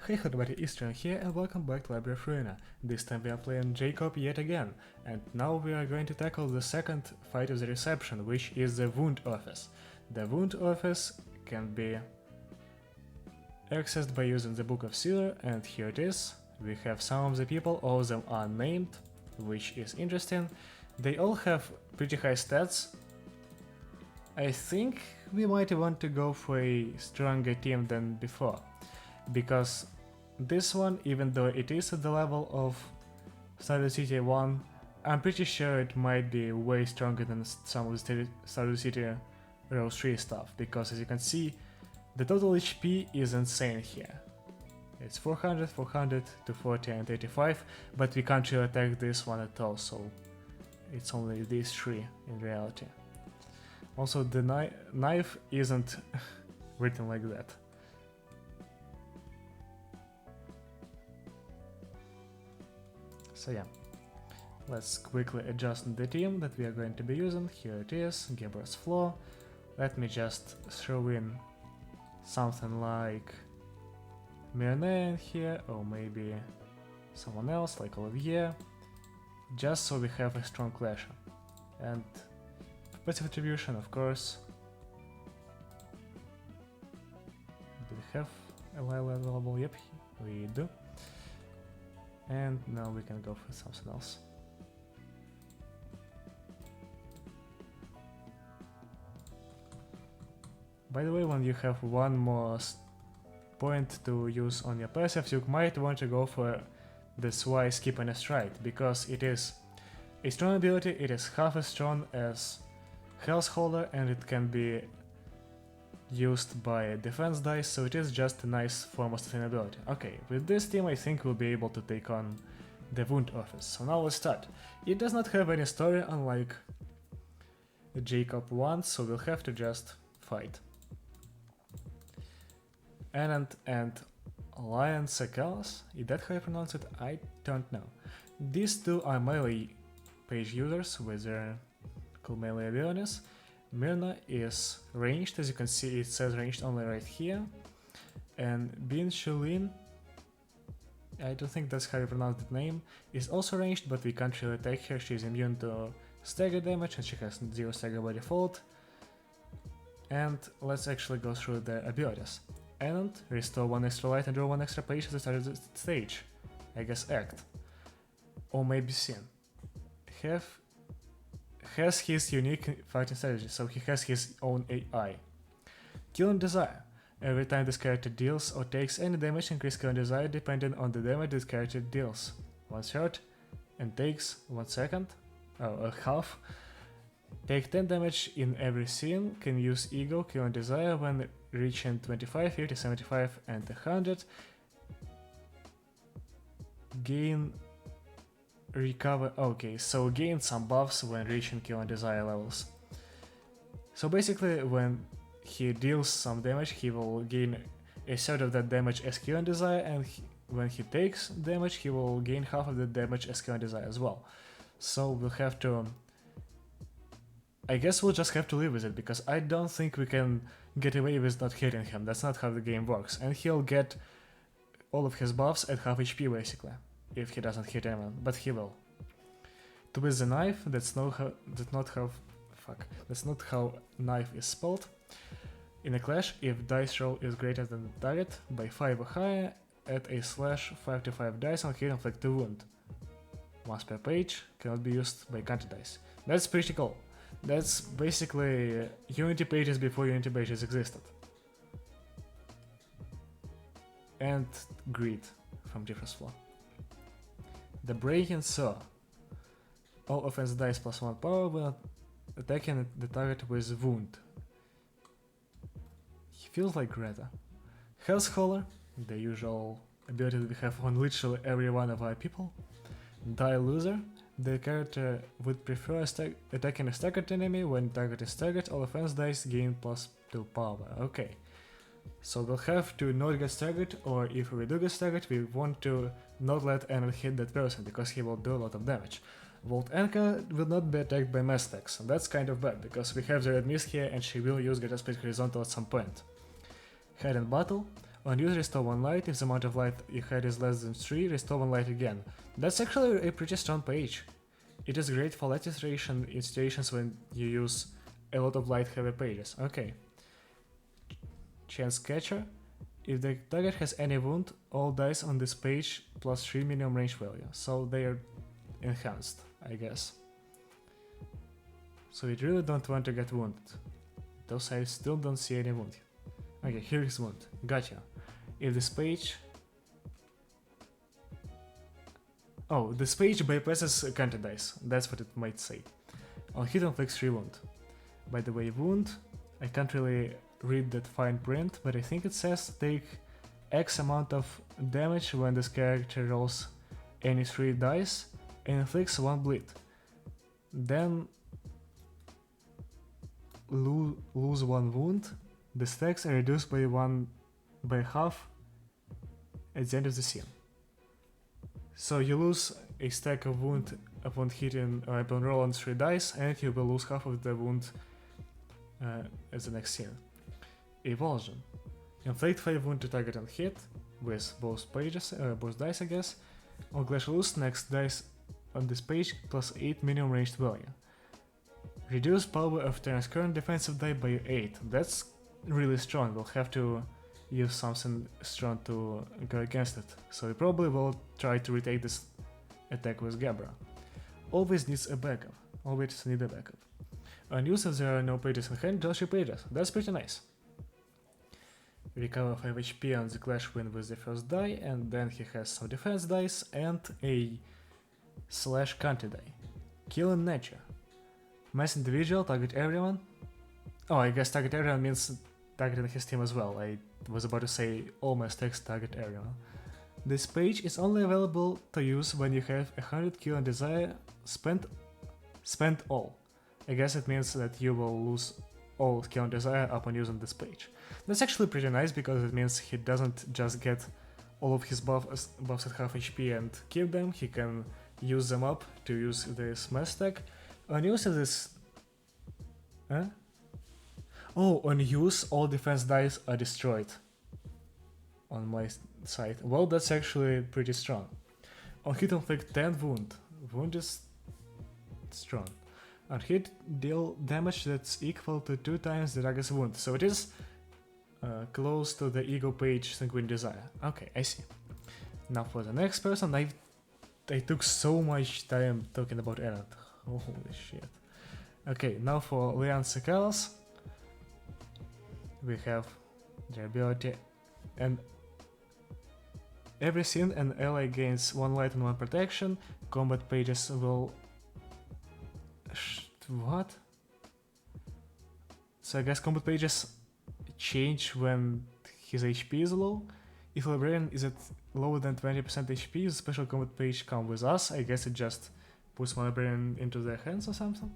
Hey everybody, Eastern here and welcome back to Library of Ruina. This time we are playing J-Corp yet again, and now we are going to tackle the second fight of the reception, which is the Wound Office. The Wound Office can be accessed by using the Book of Sealer, and here it is. We have some of the people, all of them are named, which is interesting. They all have pretty high stats. I think we might want to go for a stronger team than before, because this one, even though it is at the level of Stardew City 1, I'm pretty sure it might be way stronger than some of the Stardew City Row 3 stuff, because as you can see, the total HP is insane here. It's 400, 400, 240 and 85, but we can't really attack this one at all, so it's only these three in reality. Also, the knife isn't written like that. So yeah, let's quickly adjust the team that we are going to be using. Here it is, Gabriel's floor. Let me just throw in something like Mirne in here, or maybe someone else like Olivier, just so we have a strong clasher. And passive attribution, of course. Do we have a Lila available? Yep, we do. And now we can go for something else. By the way, when you have one more point to use on your passive, you might want to go for this Y skip and a stride, because it is a strong ability, it is half as strong as Health Holder, and it can be used by defense dice, so it is just a nice form of sustainability. Okay, with this team I think we'll be able to take on the Wound Office. So now let's start. It does not have any story unlike the J-Corp one, so we'll have to just fight. Anand and Lion Sakalas, is that how you pronounce it? I don't know. These two are melee page users with their cool melee abilities. Mirna is ranged, as you can see it says ranged only right here, and Bin Shulin, I don't think that's how you pronounce the name, is also ranged, but we can't really attack her. She's immune to stagger damage and she has 0 stagger by default. And let's actually go through their abilities. Anand, restore 1 extra light and draw 1 extra page at the start of the stage, I guess act, or maybe scene. Has his unique fighting strategy, so he has his own AI. Kill and Desire. Every time this character deals or takes any damage, increase Kill and Desire depending on the damage this character deals. 1/3 and takes 1 second, or half. Take 10 damage in every scene, can use Ego, Kill and Desire when reaching 25, 50, 75 and 100. Gain recover, okay, so gain some buffs when reaching Kill and Desire levels. So basically when he deals some damage, he will gain a third of that damage as Kill and Desire, and when he takes damage, he will gain half of the damage as Kill and Desire as well. So we'll have to, I guess we'll just have to live with it, because I don't think we can get away with not hitting him. That's not how the game works, and he'll get all of his buffs at half HP basically, if he doesn't hit anyone, but he will. Twist the knife, that's not how knife is spelled. In a clash, if dice roll is greater than the target by 5 or higher, add a slash 5 to 5 dice on hit inflict a wound. Once per page, cannot be used by counter dice. That's pretty cool. That's basically Unity pages before Unity pages existed. And Greed from Difference Floor. The Breaking Saw. All offense dice plus 1 power when attacking the target with wound. He feels like Greta. Health Holder, the usual ability that we have on literally every one of our people. Die Loser, the character would prefer attacking a staggered enemy. When target is staggered, all offense dice gain plus 2 power. Okay. So we'll have to not get staggered, or if we do get staggered, we want to not let Anand hit that person, because he will do a lot of damage. Volt Anka will not be attacked by mass attacks, and that's kind of bad, because we have the red mist here and she will use Greater Speed Horizontal at some point. Head in Battle, On use, restore 1 light. If the amount of light you had is less than 3, restore 1 light again. That's actually a pretty strong page. It is great for light restoration in situations when you use a lot of light heavy pages. Okay. Chance Catcher. If the target has any wound, all dice on this page plus 3 minimum range value. So they are enhanced, I guess. So you really don't want to get wounded. Those I still don't see any wound. Okay, here is wound. Gotcha. If this page... Oh, this page bypasses counter dice. That's what it might say. On hit inflicts 3 wound. By the way, wound, I can't really read that fine print, but I think it says take X amount of damage when this character rolls any 3 dice and inflicts 1 bleed. Then lose 1 wound. The stacks are reduced by half at the end of the scene. So you lose a stack of wound upon hitting or upon rolling 3 dice, and you will lose half of the wound at the next scene. Evulsion. Inflict 5 wound to target and hit with both pages, both dice, I guess. On Clash Loose, next dice on this page plus 8 minimum ranged value. Reduce power of Terran's current defensive die by 8. That's really strong. We'll have to use something strong to go against it. So we probably will try to retake this attack with Gabra. Always needs a backup. Always need a backup. On use, if there are no pages in hand, just 3 pages. That's pretty nice. Recover 5 HP on the Clash win with the first die, and then he has some defense dice and a slash counter die. Kill in nature. Mass individual, target everyone. Oh, I guess target everyone means targeting his team as well. I was about to say all my stacks target everyone. This page is only available to use when you have 100 kill and desire spent all. I guess it means that you will lose all kill and desire upon using this page. That's actually pretty nice because it means he doesn't just get all of his buffs at half HP and keep them, he can use them up to use this mass stack. On use this... Oh, on use all defense dice are destroyed on my side. Well, that's actually pretty strong. On hit inflict 10 wound. Wound is strong. On hit deal damage that's equal to 2 times the target's wound. So it is close to the ego page Sanguine Desire. Okay, I see. Now for the next person, I took so much time talking about Errant. Holy shit. Okay, now for Leon Sakalas. We have the ability, and every scene an ally gains 1 light and 1 protection. Combat pages will... What? So I guess combat pages change when his HP is low. If Librarian is at lower than 20% HP, the special combat page come with us. I guess it just puts my Librarian into their hands or something.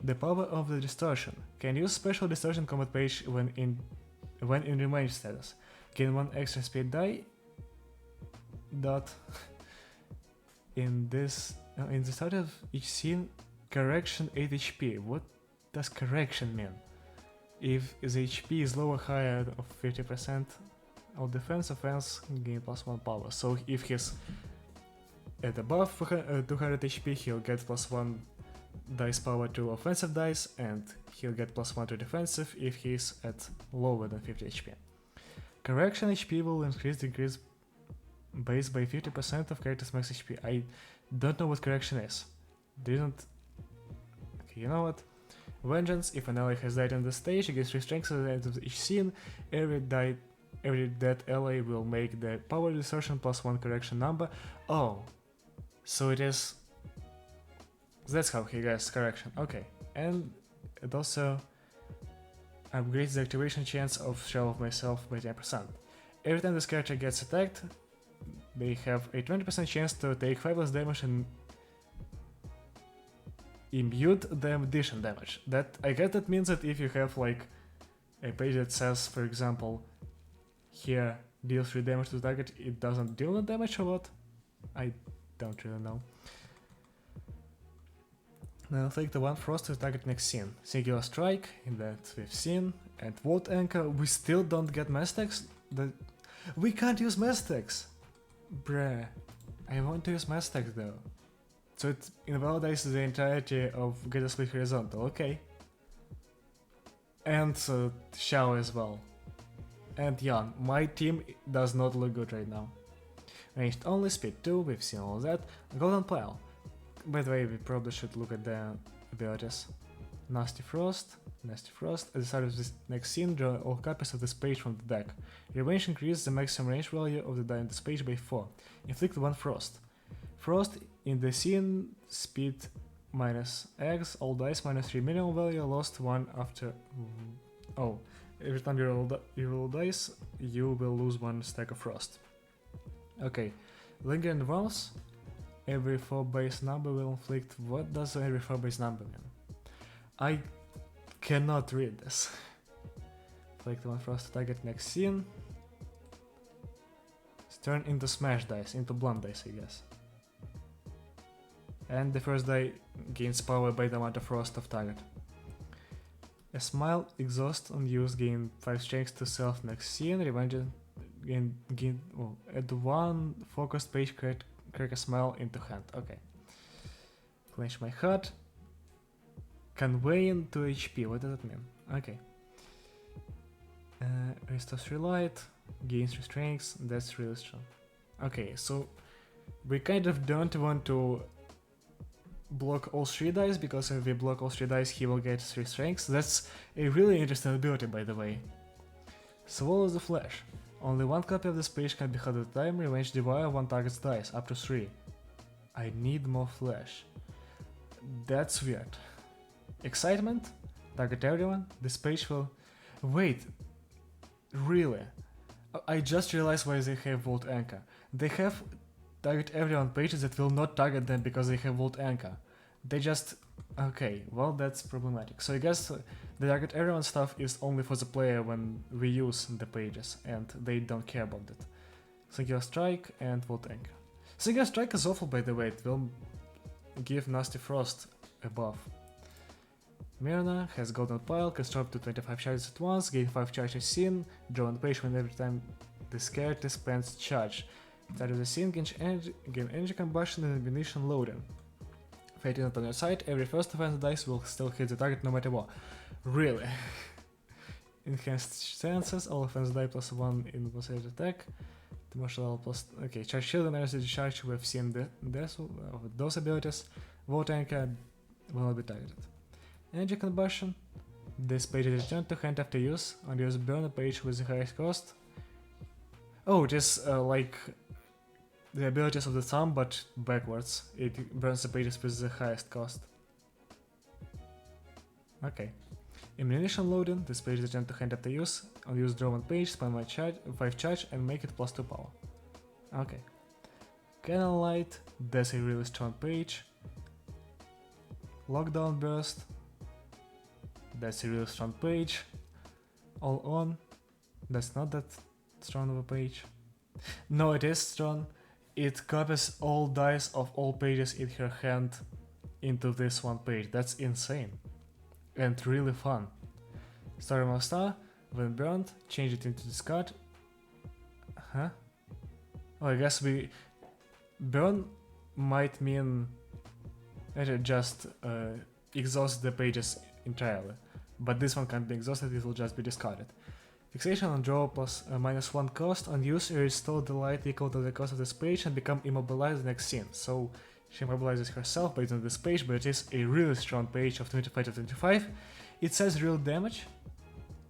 The power of the distortion. Can use special distortion combat page when in revenge status. Gain 1 extra speed die. Dot. In the start of each scene, correction 8 HP. What does correction mean? If the HP is lower higher of 50% of defense, offense gain +1 power. So if he's at above 200 HP, he'll get +1 dice power to offensive dice, and he'll get +1 to defensive if he's at lower than 50 HP. Correction HP will decrease base by 50% of character's max HP. I don't know what correction is. Didn't... Okay, you know what? Vengeance. If an ally has died on the stage, it gets 3 strengths at the end of each scene. Every dead ally will make the power distortion +1 correction number. Oh, so it is... That's how he gets correction. Okay, and it also upgrades the activation chance of Shell of Myself by 10%. Every time this character gets attacked, they have a 20% chance to take 5 less damage and imbued them addition damage. That, I guess that means that if you have like a page that says, for example, here deals 3 damage to the target, it doesn't deal the damage or what? I don't really know. Now take the 1 frost to target next scene. Singular strike, that we've seen, and Vault Anchor. We still don't get mass stacks. We can't use Mastix! Bruh. I want to use Mastix though. So it invalidates the entirety of Get a Split Horizontal, okay. And Xiao as well. And Yan, my team does not look good right now. Ranged only, speed 2, we've seen all that. Golden Pile. By the way, we probably should look at the abilities. Nasty Frost. At the start of this next scene, draw all copies of this page from the deck. Your range increases the maximum range value of the die on this page by 4. Inflict 1 Frost. Frost in the scene, speed minus X, all dice minus 3 minimum value, lost 1 after... Oh, every time you roll dice, you will lose 1 stack of Frost. Okay, Lingering Walls. Every 4 base number will inflict... What does every 4 base number mean? I cannot read this. Inflict 1 Frost to target next scene. Turn into smash dice, into blunt dice, I guess. And the first die gains power by the amount of frost of target. A smile, exhaust on use, gain 5 strength to self next scene, revenge add 1 focused page, crack a smile into hand. Okay. Clench my heart. Conveying 2 HP, what does that mean? Okay. Restores 3 light, gains 3 strengths, that's really strong. Okay, so we kind of don't want to block all 3 dice, because if we block all 3 dice he will get 3 strengths. That's a really interesting ability, by the way. Swallow the Flash. Only 1 copy of this page can be held at a time, revenge devour 1 target's dice, up to 3. I need more Flash. That's weird. Excitement? Target everyone? This page will... Wait, really? I just realized why they have Volt Anchor. They have target everyone pages that will not target them because they have Volt Anchor. They just... Okay, well that's problematic. So I guess the target everyone stuff is only for the player when we use the pages, and they don't care about it. Singular Strike and Volt Anchor. Singular Strike is awful, by the way, it will give Nasty Frost a buff. Myrna has Golden Pile, can store up to 25 charges at once, gain 5 charges scene, draw on page when every time this character spends charge. Start of the scene, gain energy combustion and ammunition loading. Fighting on your side, every first offense dice will still hit the target no matter what. Really? Enhanced stances, all offense die plus 1 in boss attack. The martial level plus... Okay, charge shield and energy charge, we've seen those abilities. Volt Anchor will not be targeted. Energy combustion. This page is returned to hand after use. On use, burn a page with the highest cost. Oh, it is like the abilities of the thumb, but backwards. It burns the pages with the highest cost. Okay. Ammunition loading. This page is returned to hand after use. On use, draw one page, spend 5 charge, and make it plus 2 power. Okay. Cannon Light. That's a really strong page. Lockdown Burst. That's a really strong page. All on. That's not that strong of a page. No, it is strong. It copies all dice of all pages in her hand into this one page. That's insane. And really fun. Star of Star. When burned, change it into discard. Huh? Oh, I guess we... Burn might mean... just exhaust the pages entirely. But this one can't be exhausted, it will just be discarded. Fixation on draw plus -1 cost. On use, restore the light equal to the cost of this page and become immobilized the next scene. So she immobilizes herself based on this page, but it is a really strong page of 25 to 25. It says real damage.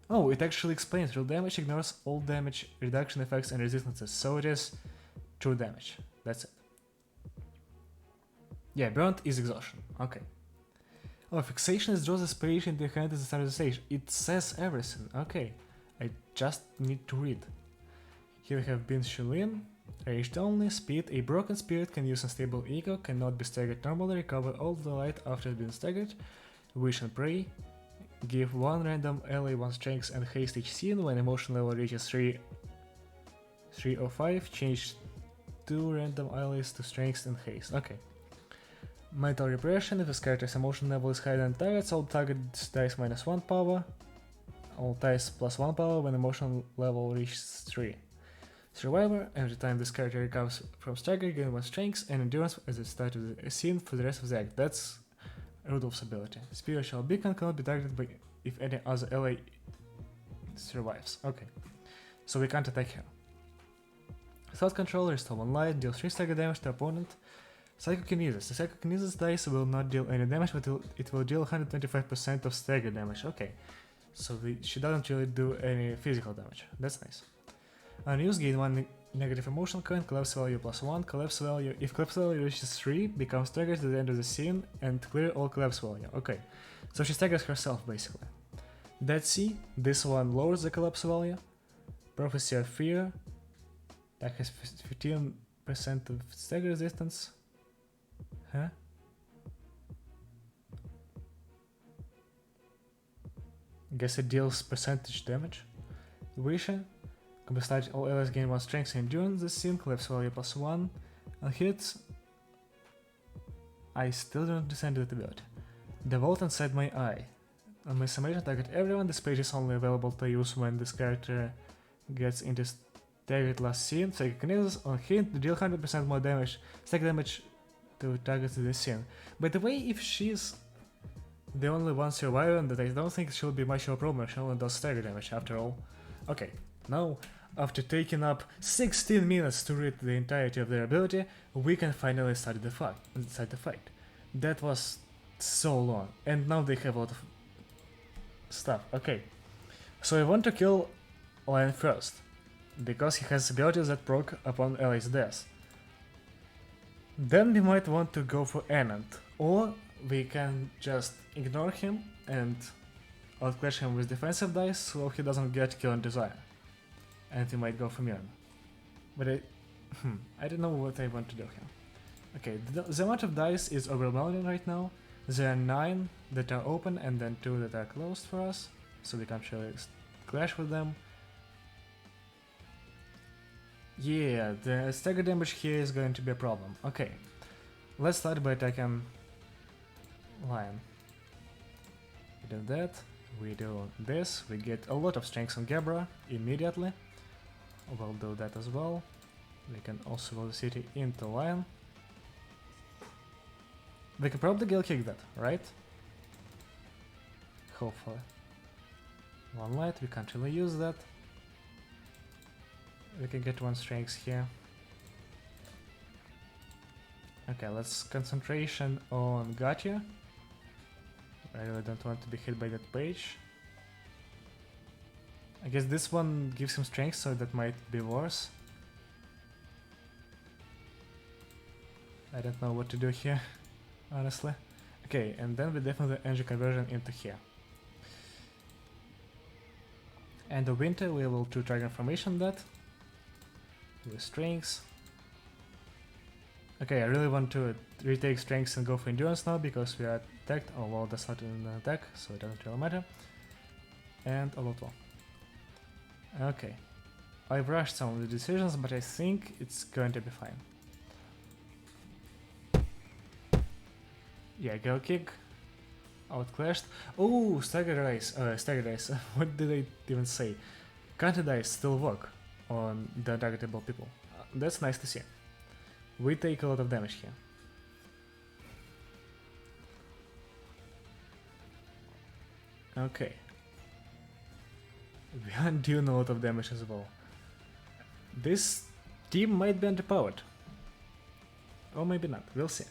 Oh, it actually explains real damage ignores all damage reduction effects and resistances, so it is true damage. That's it. Yeah, burnt is exhaustion. Okay. Oh, fixation is draw this page into your hand at the start of the stage. It says everything. Okay. I just need to read. Here we have Bin Shulin. Raged only. Speed. A broken spirit can use unstable ego, cannot be staggered normally, recover all the light after it's been staggered. Wish and pray. Give one random ally 1 strength and haste each scene. When emotion level reaches 3 or 5, change 2 random allies to strength and haste. Okay. Mental repression. If this character's emotion level is higher than target's, all targets dice -1 power. All dice +1 power when emotion level reaches 3. Survivor, every time this character recovers from stagger, gain 1 strength and endurance at the start of the scene for the rest of the act. That's Rudolph's ability. Spiritual beacon cannot be targeted by if any other ally survives. Okay, so we can't attack her. Thought Control, restore 1 light, deal 3 stagger damage to opponent. Psychokinesis. The Psychokinesis dice will not deal any damage, but it will deal 125% of stagger damage. Okay, so she doesn't really do any physical damage. That's nice. Unused, gain 1 negative emotional coin, collapse value +1, collapse value. If collapse value reaches 3, becomes staggered at the end of the scene and clear all collapse value. Okay, so she staggers herself basically. Dead Sea, this one lowers the collapse value. Prophecy of Fear, that has 15% of stagger resistance. Huh? Guess it deals percentage damage. Vision, Compensated all allies gain 1 strength and endurance this scene, collapse value +1. On hits, I still don't understand that ability. Devote inside my eye. On my summation, target everyone. This page is only available to use when this character gets into staggered last scene. Psychokinesis, on hit, deal 100% more damage, stagger damage to targets in this scene. By the way, if she's the only one survivor, that I don't think she'll be much of a problem. She only does stagger damage after all. Okay, now, after taking up 16 minutes to read the entirety of their ability, we can finally start the fight. That was so long, and now they have a lot of stuff. Okay, so I want to kill Lion first, because he has abilities that proc upon ally's death. Then we might want to go for Anand, or we can just ignore him and outclash him with defensive dice so he doesn't get Kill and Desire. And we might go for Mirren. But I don't know what I want to do here. Okay, the amount of dice is overwhelming right now. There are 9 that are open and then 2 that are closed for us, so we can't really clash with them. Yeah, the stagger damage here is going to be a problem. Okay, let's start by attacking Lion. We do that, we do this, we get a lot of strength on Gabra immediately. We'll do that as well. We can also roll the city into Lion. We can probably guild kick that, right? Hopefully. 1 light, we can't really use that. We can get 1 strength here. Okay, let's concentration on Gatia. I really don't want to be hit by that page. I guess this one gives him strength, so that might be worse. I don't know what to do here, honestly. Okay, and then we definitely energy conversion into here. And the winter we will do Dragon Formation that. With strengths. Okay, I really want to retake strengths and go for endurance now because we are attacked, although that's not an attack, so it doesn't really matter. And a lot more. Okay, I've rushed some of the decisions, but I think it's going to be fine. Yeah, go kick. Outclashed. Oh, stagger dice. What did I even say? Counter dice still work on the targetable people. That's nice to see. We take a lot of damage here. Okay. We are doing a lot of damage as well. This team might be underpowered. Or maybe not, we'll see.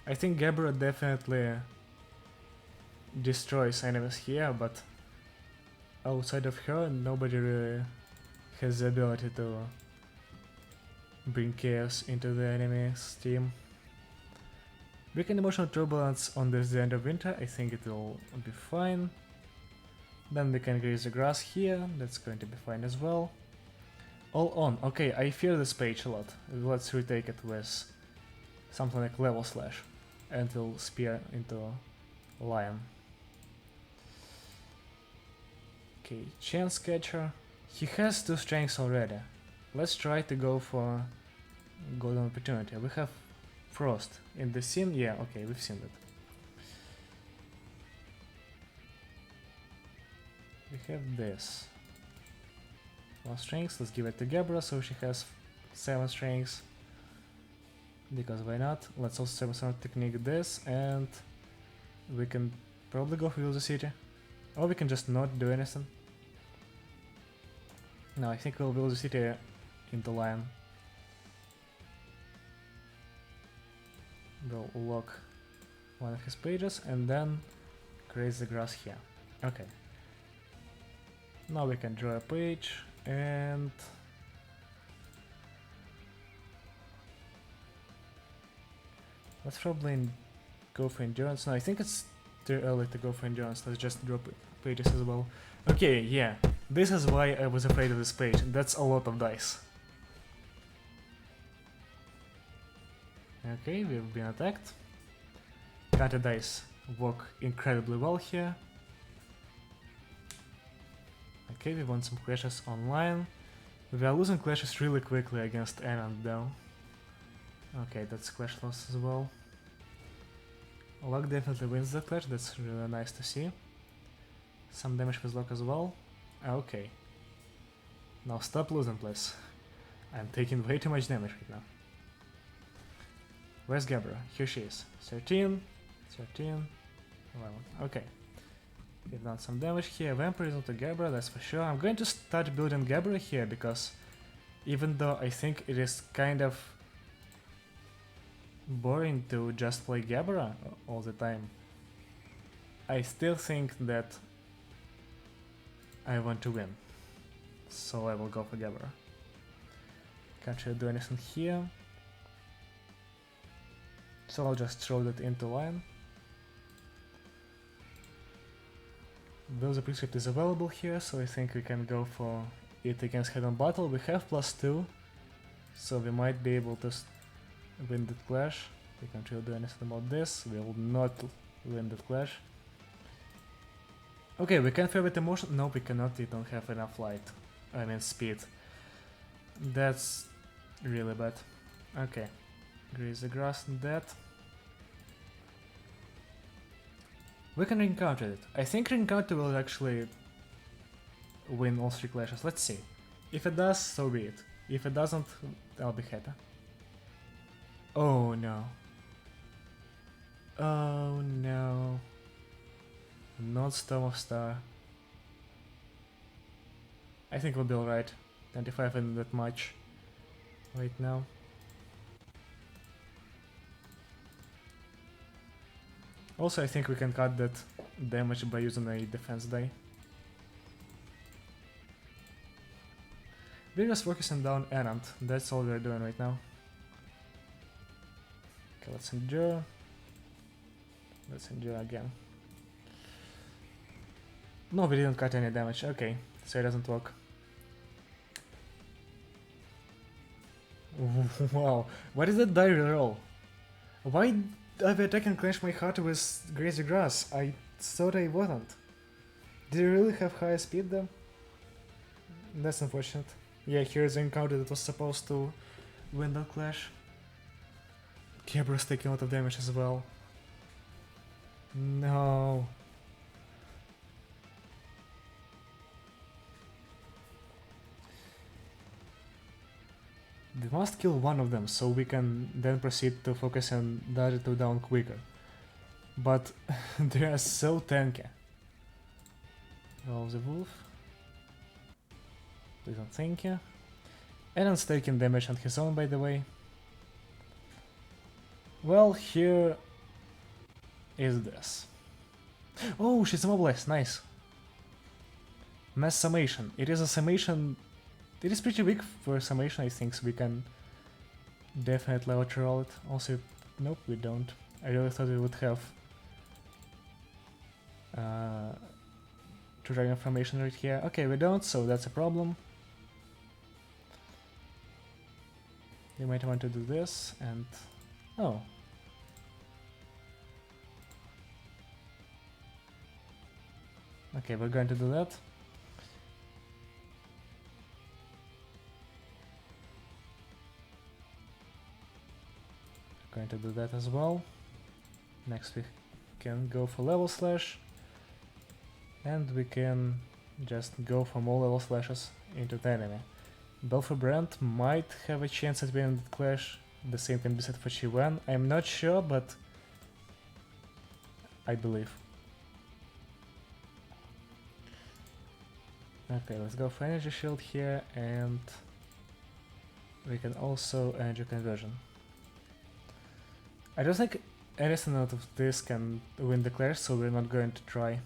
I think Gabra definitely destroys enemies here, but outside of her, nobody really has the ability to bring chaos into the enemy's team. Weaken emotional turbulence on the end of winter, I think it will be fine. Then we can graze the grass here, that's going to be fine as well. All on, okay, I fear this page a lot. Let's retake it with something like level slash and we'll spear into Lion. Okay, Chance Catcher. He has 2 strengths already. Let's try to go for Golden Opportunity. We have Frost in the scene. Yeah, okay, we've seen that. We have this. 1 strings. Let's give it to Gabra so she has 7 strings. Because why not? Let's also technique this, and we can probably go for Build the City. Or we can just not do anything. No, I think we'll build the city into line. We'll lock one of his pages and then create the grass here. Okay. Now we can draw a page and let's probably go for endurance. No, I think it's too early to go for endurance. Let's just draw pages as well. Okay, yeah. This is why I was afraid of this page. That's a lot of dice. Okay, we've been attacked. Counter dice work incredibly well here. Okay, we want some clashes online. We are losing clashes really quickly against Errand though. Okay, that's clash loss as well. Luck definitely wins the clash, that's really nice to see. Some damage with luck as well. Okay. Now stop losing, please. I'm taking way too much damage right now. Where's Gabra? Here she is. 13, 13, 11. Okay. We've done some damage here. Vampire is not a Gabra, that's for sure. I'm going to start building Gabra here because even though I think it is kind of boring to just play Gabra all the time, I still think that I want to win. So I will go for Gabra. Can't really do anything here. So I'll just throw that into line. Though the prescript is available here, so I think we can go for it against head-on battle. We have +2, so we might be able to win that clash. We can't really do anything about this. We will not win that clash. Okay, we can favorite emotion. No, we cannot. We don't have enough light. I mean speed. That's really bad. Okay. Graze the grass and that. We can re-encounter it. I think re-encounter will actually win all 3 clashes. Let's see. If it does, so be it. If it doesn't, I'll be happy. Oh no. Oh no. Not Storm of Star. I think we'll be alright. 25 isn't that much right now. Also, I think we can cut that damage by using a defense die. We're just focusing down Errand. That's all we're doing right now. Okay, let's endure. Let's endure again. No, we didn't cut any damage. Okay, so it doesn't work. Wow, what is that die reroll? Why are we attacking Clench My Heart with Grazy Grass? I thought I wasn't. Did you really have higher speed though? That's unfortunate. Yeah, here's the encounter that was supposed to win that clash. Gabra's taking a lot of damage as well. No. We must kill one of them so we can then proceed to focus on the other 2 down quicker. But they are so tanky. Oh, the wolf. Please don't thank you. Aaron's taking damage on his own, by the way. Well, here is this. Oh, she's immobilized, nice. Mass summation. It is a summation. It is pretty weak for summation, I think, so we can definitely outroll it. Also, nope, we don't. I really thought we would have Dragon formation right here. Okay, we don't, so that's a problem. You might want to do this and... oh. Okay, we're going to do that. Going to do that as well. Next we can go for level slash and we can just go for more level slashes into the enemy. Belfer Brand might have a chance at winning the clash. The same can be said for Chivan. I'm not sure, but I believe. Okay, let's go for energy shield here, and we can also energy conversion. I don't think anything out of this can win the clash, so we're not going to try.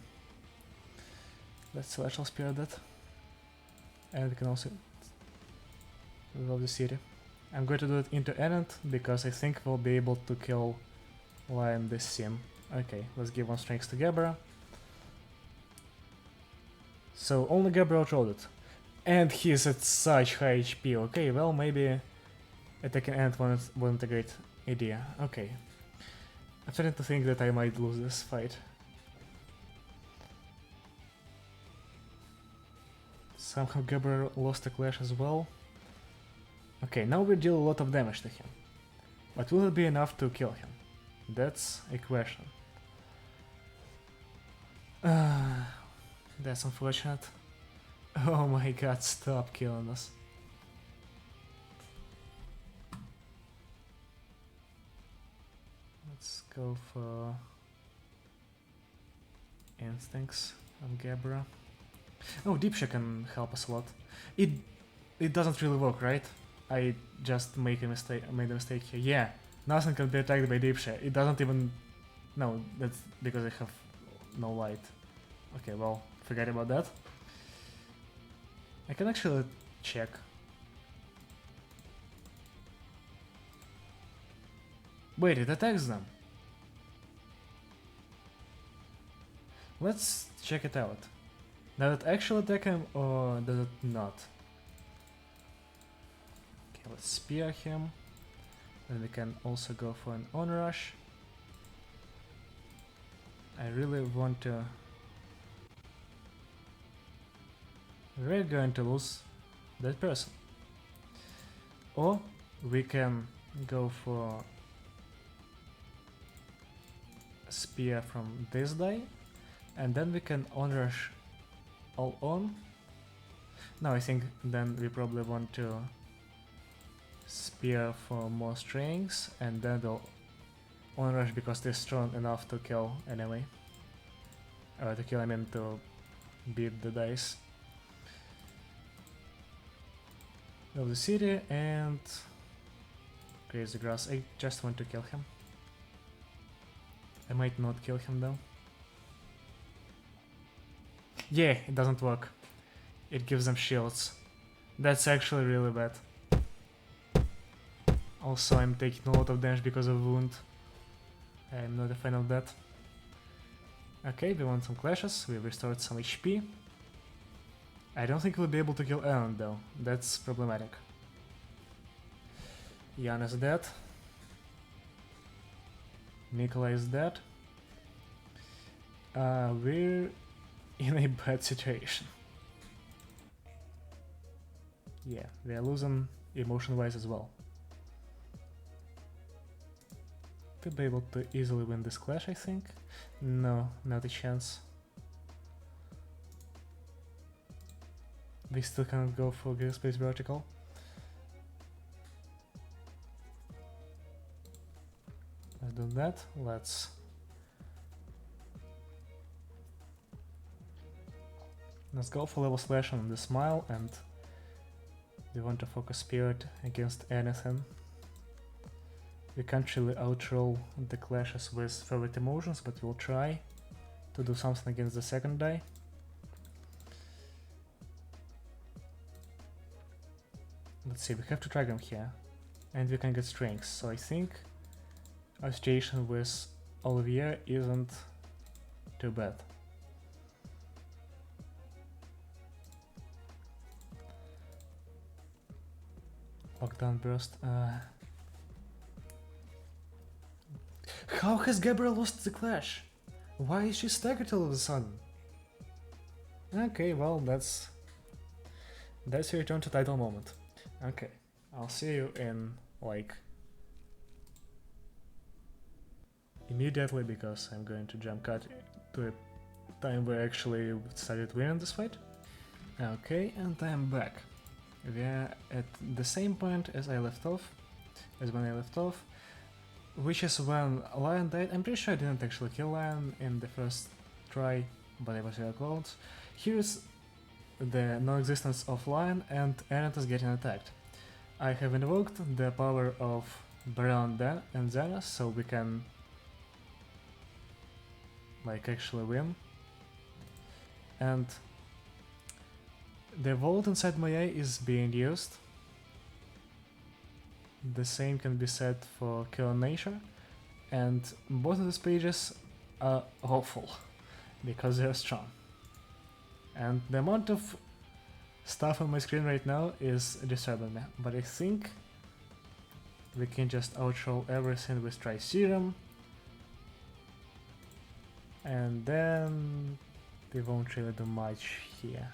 Let's Celestial Spear that. And we can also resolve the city. I'm going to do it into Enant because I think we'll be able to kill Lion this sim. Okay, let's give 1 strength to Gabra. So only Gabra outrolled it. And he's at such high HP. Okay, well, maybe attacking Enant wasn't a great idea. Okay. I'm starting to think that I might lose this fight. Somehow Gabra lost a clash as well. Okay, now we deal a lot of damage to him. But will it be enough to kill him? That's a question. That's unfortunate. Oh my god, stop killing us. Let's go for Instincts on Gabra. Oh, Deep Shock can help us a lot. It doesn't really work, right? I just made a mistake here. Yeah, nothing can be attacked by Deep Shock. It doesn't even... No, that's because I have no light. Okay, well, forget about that. I can actually check. Wait, it attacks them. Let's check it out. Does it actually attack him or does it not? Okay, let's spear him. Then we can also go for an onrush. I really want to... We're going to lose that person. Or we can go for a spear from this die, and then we can onrush all on. No, I think then we probably want to spear for more strings, and then they'll onrush because they're strong enough to kill anyway. To kill, I mean to beat the dice. Of the city and Crazy Grass. I just want to kill him. I might not kill him though. Yeah, it doesn't work. It gives them shields. That's actually really bad. Also, I'm taking a lot of damage because of wound. I'm not a fan of that. Okay, we want some clashes. We restored some HP. I don't think we'll be able to kill Aaron though. That's problematic. Jan is dead. Nikolai is dead. We're in a bad situation. Yeah, we are losing emotion-wise as well. We'll be able to easily win this clash, I think. No, not a chance. We still can't go for Gear Space Vertical. Let's do that. Let's go for level slash on the smile, and we want to focus Spirit against anything. We can't really outroll the clashes with favorite emotions, but we'll try to do something against the second die. Let's see, we have to drag him here, and we can get strengths, so I think our situation with Olivier isn't too bad. Lockdown burst. How has Gabriel lost the clash? Why is she staggered all of a sudden? Okay, well, that's your return to title moment. Okay, I'll see you in, like, immediately, because I'm going to jump cut to a time where I actually started winning this fight. Okay, and I'm back. We are at the same point as when I left off, which is when Lion died. I'm pretty sure I didn't actually kill Lion in the first try, but I was real close. Here's the non-existence of Lion, and Erent is getting attacked. I have invoked the power of Baron and Xena, so we can like actually win. And the vault inside my eye is being used. The same can be said for Kill Nature, and both of these pages are awful because they're strong. And the amount of stuff on my screen right now is disturbing me, but I think we can just outroll everything with Tri-Serum, and then we won't really do much here.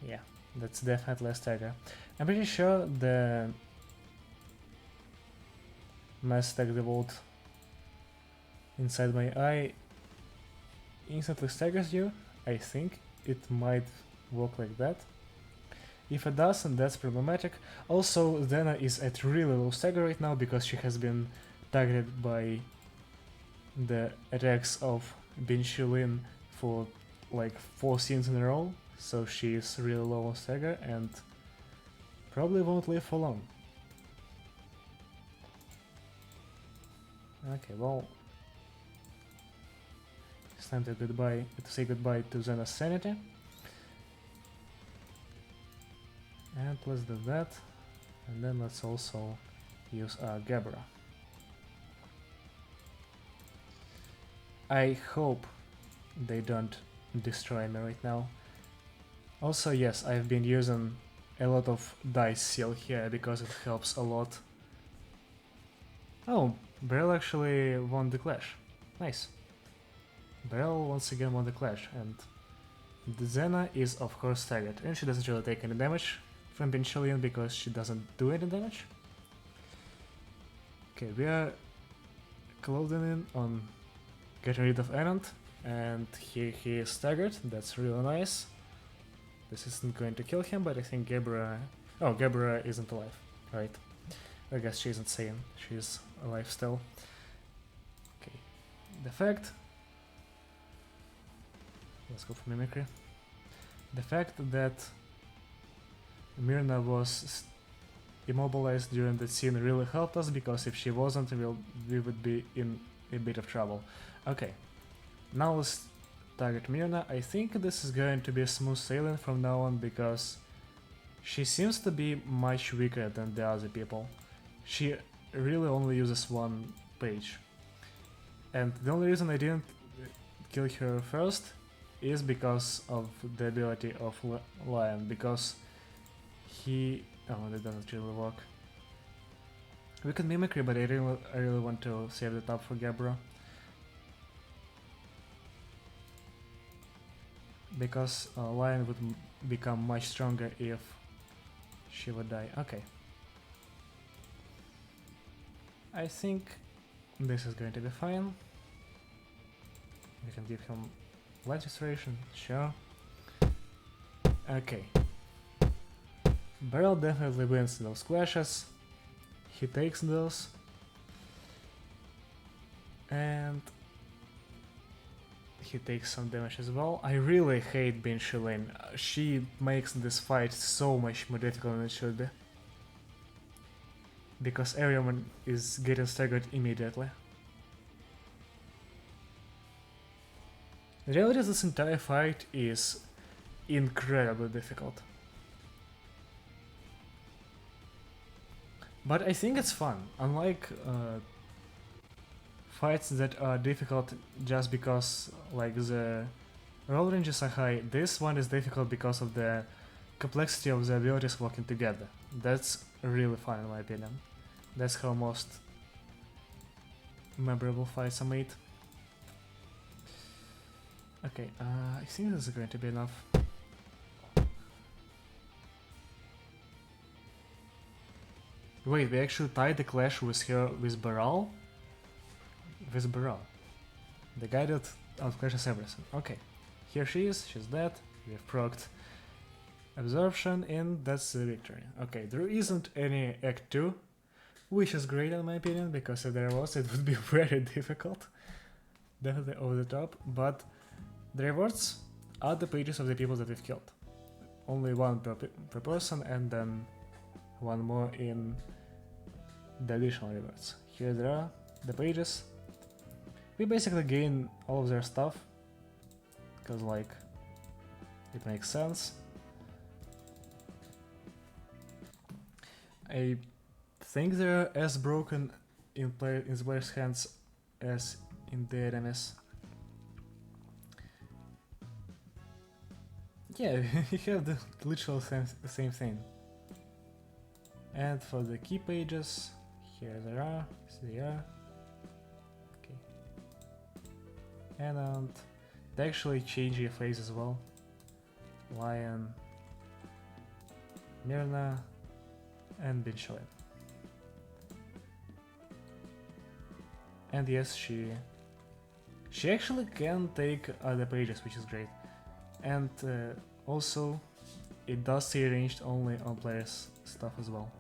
Yeah, that's definitely a stagger. I'm pretty sure the mass stack the vault inside my eye instantly staggers you. I think it might work like that. If it doesn't, that's problematic. Also, Xena is at really low stagger right now because she has been targeted by the attacks of Bin Shilin for like 4 scenes in a row, so she is really low on stagger and probably won't live for long. Okay, well, it's time to say goodbye to Xena's sanity. And let's do that, and then let's also use Gabra. I hope they don't destroy me right now. Also, yes, I've been using a lot of dice seal here because it helps a lot. Oh, Beryl actually won the clash. Nice. Beryl once again won the clash, and the Xena is of course staggered, and she doesn't really take any damage from Benchilian because she doesn't do any damage. Okay, we are closing in on getting rid of Erent, and he is staggered. That's really nice. This isn't going to kill him, but I think Gabra... Oh, Gabra isn't alive, right? I guess she isn't sane. She's alive still. Okay, the fact... Let's go for Mimicry. The fact that Myrna was immobilized during the scene really helped us, because if she wasn't, we would be in a bit of trouble. Okay, now let's target Myrna. I think this is going to be smooth sailing from now on, because she seems to be much weaker than the other people. She really only uses one page. And the only reason I didn't kill her first is because of the ability of Lion, because he... Oh, that doesn't really work. We can Mimicry, but I really want to save the top for Gabra. Because Lion would become much stronger if she would die. Okay. I think this is going to be fine. We can give him light restoration, sure. Okay. Beryl definitely wins those clashes. He takes those. And he takes some damage as well. I really hate Bin Shilin. She makes this fight so much more difficult than it should be. Because everyone is getting staggered immediately. The reality is this entire fight is incredibly difficult. But I think it's fun. Unlike fights that are difficult just because like the roll ranges are high, this one is difficult because of the complexity of the abilities working together. That's really fun in my opinion. That's how most memorable fights are made. Okay, I think this is going to be enough. Wait, we actually tied the clash with Baral? With Baral. The guy that outclashes everything. Okay. here she is, she's dead, we've procced absorption, and that's the victory. Okay, there isn't any Act 2, which is great in my opinion, because if there was, it would be very difficult. Definitely over the top, but the rewards are the pages of the people that we've killed. Only one per person, and then one more in the additional rewards. Here there are the pages. We basically gain all of their stuff, because like, it makes sense. I think they're as broken in the player's hands as in the enemies. Yeah, you have the literal same thing. And for the key pages, here they are, okay. And they actually change your face as well. Lion, Myrna, and Binchoin. And yes, she actually can take other pages, which is great. And also, it does stay ranged only on players' stuff as well.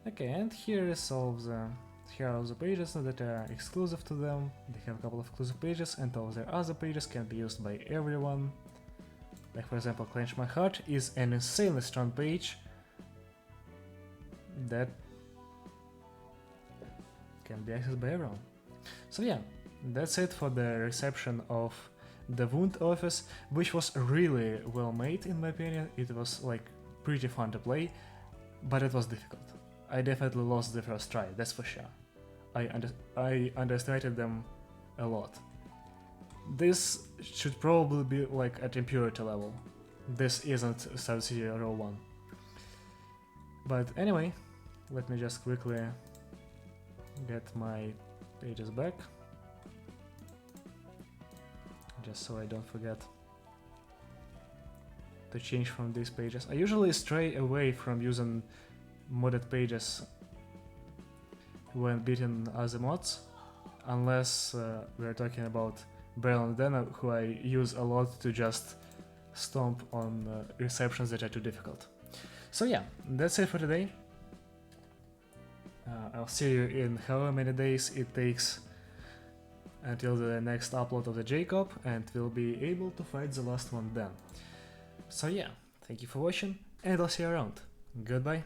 Okay, and here are all the pages that are exclusive to them. They have a couple of exclusive pages, and all their other pages can be used by everyone. Like for example, Clench My Heart is an insanely strong page that can be accessed by everyone. So yeah, that's it for the reception of the Wound Office, which was really well made in my opinion. It was like pretty fun to play, but it was difficult. I definitely lost the first try, that's for sure. I underestimated them a lot. This should probably be like at impurity level. This isn't South City Row 1. But anyway, let me just quickly get my pages back, just so I don't forget to change from these pages. I usually stray away from using modded pages when beating other mods, unless we're talking about Beryl and Dana, who I use a lot to just stomp on receptions that are too difficult. So yeah, that's it for today. I'll see you in however many days it takes until the next upload of the J-Corp, and we'll be able to fight the last one then. So yeah, thank you for watching, and I'll see you around. Goodbye.